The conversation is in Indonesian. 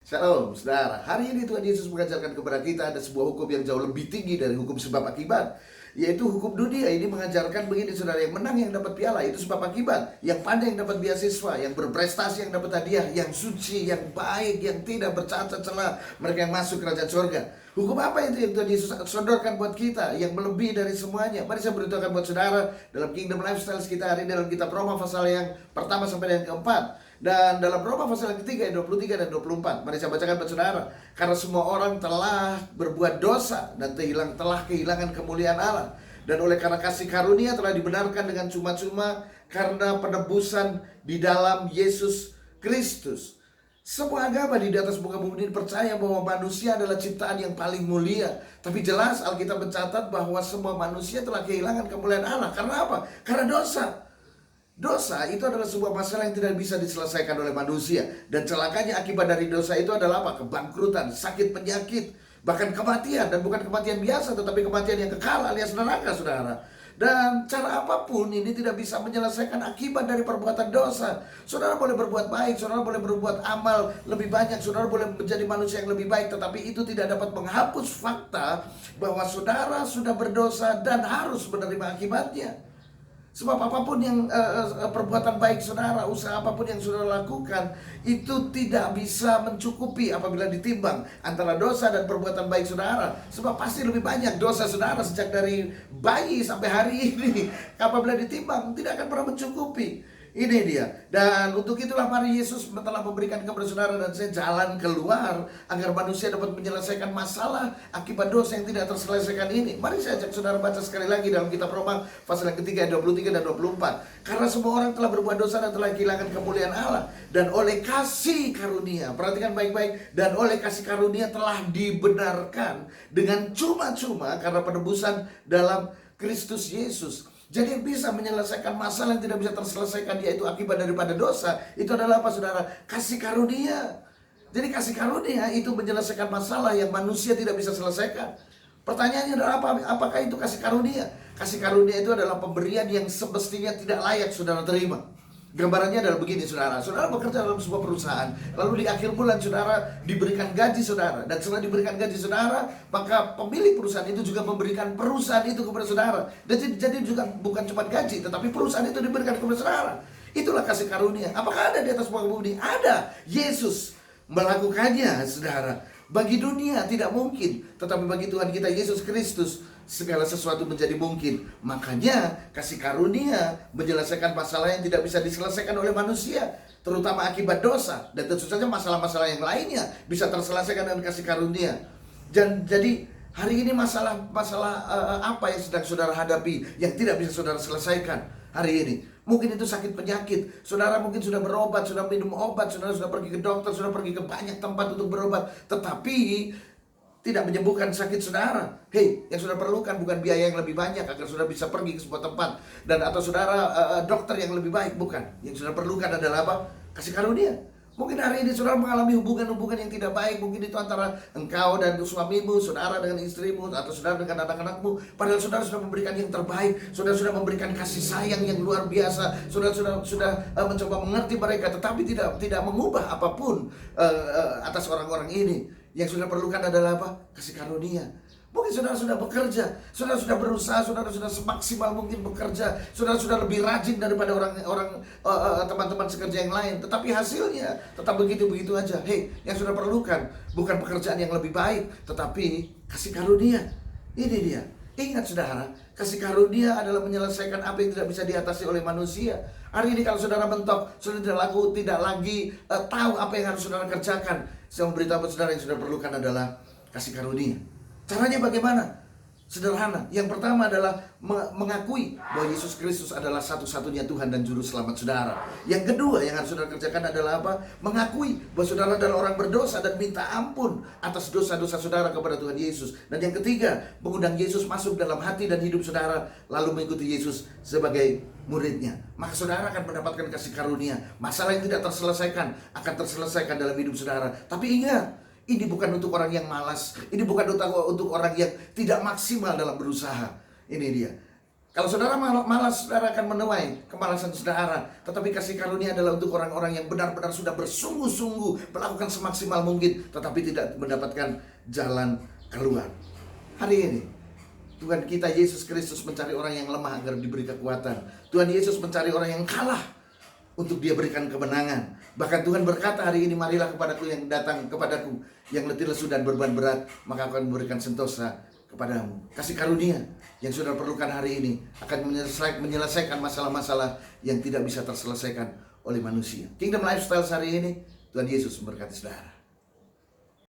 Shalom, saudara. Hari ini Tuhan Yesus mengajarkan kepada kita ada sebuah hukum yang jauh lebih tinggi dari hukum sebab akibat, yaitu hukum dunia. Ini mengajarkan begini, saudara: yang menang yang dapat piala itu sebab akibat, yang pandai yang dapat beasiswa, yang berprestasi yang dapat hadiah, yang suci, yang baik, yang tidak bercacat celah, mereka yang masuk kerajaan surga. Hukum apa itu yang Tuhan Yesus sodorkan buat kita, yang melebihi dari semuanya? Mari saya beritahukan buat saudara dalam Kingdom Lifestyle kita hari ini, dalam kitab Roma pasal yang pertama sampai yang keempat. Dan dalam Roma pasal yang ketiga, 23 dan 24. Mari saya bacakan buat saudara. Karena semua orang telah berbuat dosa dan telah kehilangan kemuliaan Allah. Dan oleh karena kasih karunia telah dibenarkan dengan cuma-cuma karena penebusan di dalam Yesus Kristus. Semua agama di atas muka bumi ini percaya bahwa manusia adalah ciptaan yang paling mulia. Tapi jelas Alkitab mencatat bahwa semua manusia telah kehilangan kemuliaan Allah. Karena apa? Karena dosa. Dosa itu adalah sebuah masalah yang tidak bisa diselesaikan oleh manusia. Dan celakanya akibat dari dosa itu adalah apa? Kebangkrutan, sakit, penyakit, bahkan kematian. Dan bukan kematian biasa, tetapi kematian yang kekal alias neraka, saudara. Dan cara apapun ini tidak bisa menyelesaikan akibat dari perbuatan dosa. Saudara boleh berbuat baik, saudara boleh berbuat amal lebih banyak, saudara boleh menjadi manusia yang lebih baik, tetapi itu tidak dapat menghapus fakta bahwa saudara sudah berdosa dan harus menerima akibatnya. Sebab apapun yang perbuatan baik saudara, usaha apapun yang saudara lakukan, itu tidak bisa mencukupi apabila ditimbang antara dosa dan perbuatan baik saudara. Sebab pasti lebih banyak dosa saudara sejak dari bayi sampai hari ini. Apabila ditimbang tidak akan pernah mencukupi. Ini dia. Dan untuk itulah mari Yesus telah memberikan kepada saudara dan saya jalan keluar agar manusia dapat menyelesaikan masalah akibat dosa yang tidak terselesaikan ini. Mari saya ajak saudara baca sekali lagi dalam kitab Roma pasal yang ketiga, 23 dan 24. Karena semua orang telah berbuat dosa dan telah kehilangan kemuliaan Allah. Dan oleh kasih karunia, perhatikan baik-baik, dan oleh kasih karunia telah dibenarkan dengan cuma-cuma karena penebusan dalam Kristus Yesus. Jadi yang bisa menyelesaikan masalah yang tidak bisa terselesaikan, yaitu akibat daripada dosa, itu adalah apa, saudara? Kasih karunia. Jadi kasih karunia itu menyelesaikan masalah yang manusia tidak bisa selesaikan. Pertanyaannya adalah apa? Apakah itu kasih karunia? Kasih karunia itu adalah pemberian yang semestinya tidak layak saudara terima. Gambarannya adalah begini, saudara. Saudara bekerja dalam sebuah perusahaan, lalu di akhir bulan saudara diberikan gaji saudara. Dan setelah diberikan gaji saudara, maka pemilik perusahaan itu juga memberikan perusahaan itu kepada saudara. Dan jadi juga bukan cuma gaji, tetapi perusahaan itu diberikan kepada saudara. Itulah kasih karunia. Apakah ada di atas muka bumi? Ada. Yesus melakukannya, saudara. Bagi dunia tidak mungkin, tetapi bagi Tuhan kita Yesus Kristus segala sesuatu menjadi mungkin. Makanya kasih karunia menyelesaikan masalah yang tidak bisa diselesaikan oleh manusia, terutama akibat dosa. Dan tentu saja masalah-masalah yang lainnya bisa terselesaikan dengan kasih karunia. Dan jadi hari ini masalah apa yang sedang saudara hadapi yang tidak bisa saudara selesaikan hari ini? Mungkin itu sakit penyakit. Saudara mungkin sudah berobat, sudah minum obat, saudara sudah pergi ke dokter, sudah pergi ke banyak tempat untuk berobat, tetapi tidak menyembuhkan sakit saudara. Hei, yang saudara perlukan bukan biaya yang lebih banyak agar saudara bisa pergi ke sebuah tempat dan atau saudara dokter yang lebih baik, bukan. Yang saudara perlukan adalah apa? Kasih karunia. Mungkin hari ini saudara mengalami hubungan-hubungan yang tidak baik. Mungkin itu antara engkau dan suamimu, saudara dengan istrimu, atau saudara dengan anak-anakmu. Padahal saudara sudah memberikan yang terbaik. Saudara sudah memberikan kasih sayang yang luar biasa. Saudara sudah mencoba mengerti mereka, tetapi tidak mengubah apapun atas orang-orang ini. Yang saudara perlukan adalah apa? Kasih karunia. Mungkin saudara sudah bekerja, saudara sudah berusaha, saudara sudah semaksimal mungkin bekerja, saudara sudah lebih rajin daripada teman-teman sekerja yang lain, tetapi hasilnya tetap begitu-begitu aja. Hei, yang saudara perlukan bukan pekerjaan yang lebih baik, tetapi kasih karunia. Ini dia. Ingat saudara, kasih karunia adalah menyelesaikan apa yang tidak bisa diatasi oleh manusia. Hari ini kalau saudara mentok, saudara tidak lagi tahu apa yang harus saudara kerjakan, saya memberitahu saudara yang saudara perlukan adalah kasih karunia. Caranya bagaimana? Sederhana. Yang pertama adalah mengakui bahwa Yesus Kristus adalah satu-satunya Tuhan dan Juru Selamat saudara. Yang kedua yang harus saudara kerjakan adalah apa? Mengakui bahwa saudara adalah orang berdosa dan minta ampun atas dosa-dosa saudara kepada Tuhan Yesus. Dan yang ketiga, mengundang Yesus masuk dalam hati dan hidup saudara, lalu mengikuti Yesus sebagai muridnya. Maka saudara akan mendapatkan kasih karunia. Masalah yang tidak terselesaikan akan terselesaikan dalam hidup saudara. Tapi ingat, ini bukan untuk orang yang malas. Ini bukan untuk orang yang tidak maksimal dalam berusaha. Ini dia. Kalau saudara malas, saudara akan menuai kemalasan saudara. Tetapi kasih karunia adalah untuk orang-orang yang benar-benar sudah bersungguh-sungguh melakukan semaksimal mungkin, tetapi tidak mendapatkan jalan keluar. Hari ini Tuhan kita Yesus Kristus mencari orang yang lemah agar diberi kekuatan. Tuhan Yesus mencari orang yang kalah untuk dia berikan kemenangan. Bahkan Tuhan berkata hari ini, marilah kepadaku yang datang kepadaku, yang letih lesu dan beban berat, maka akan memberikan sentosa kepadamu. Kasih karunia yang sudah perlukan hari ini akan menyelesaikan masalah-masalah yang tidak bisa terselesaikan oleh manusia. Kingdom Lifestyle hari ini, Tuhan Yesus memberkati saudara.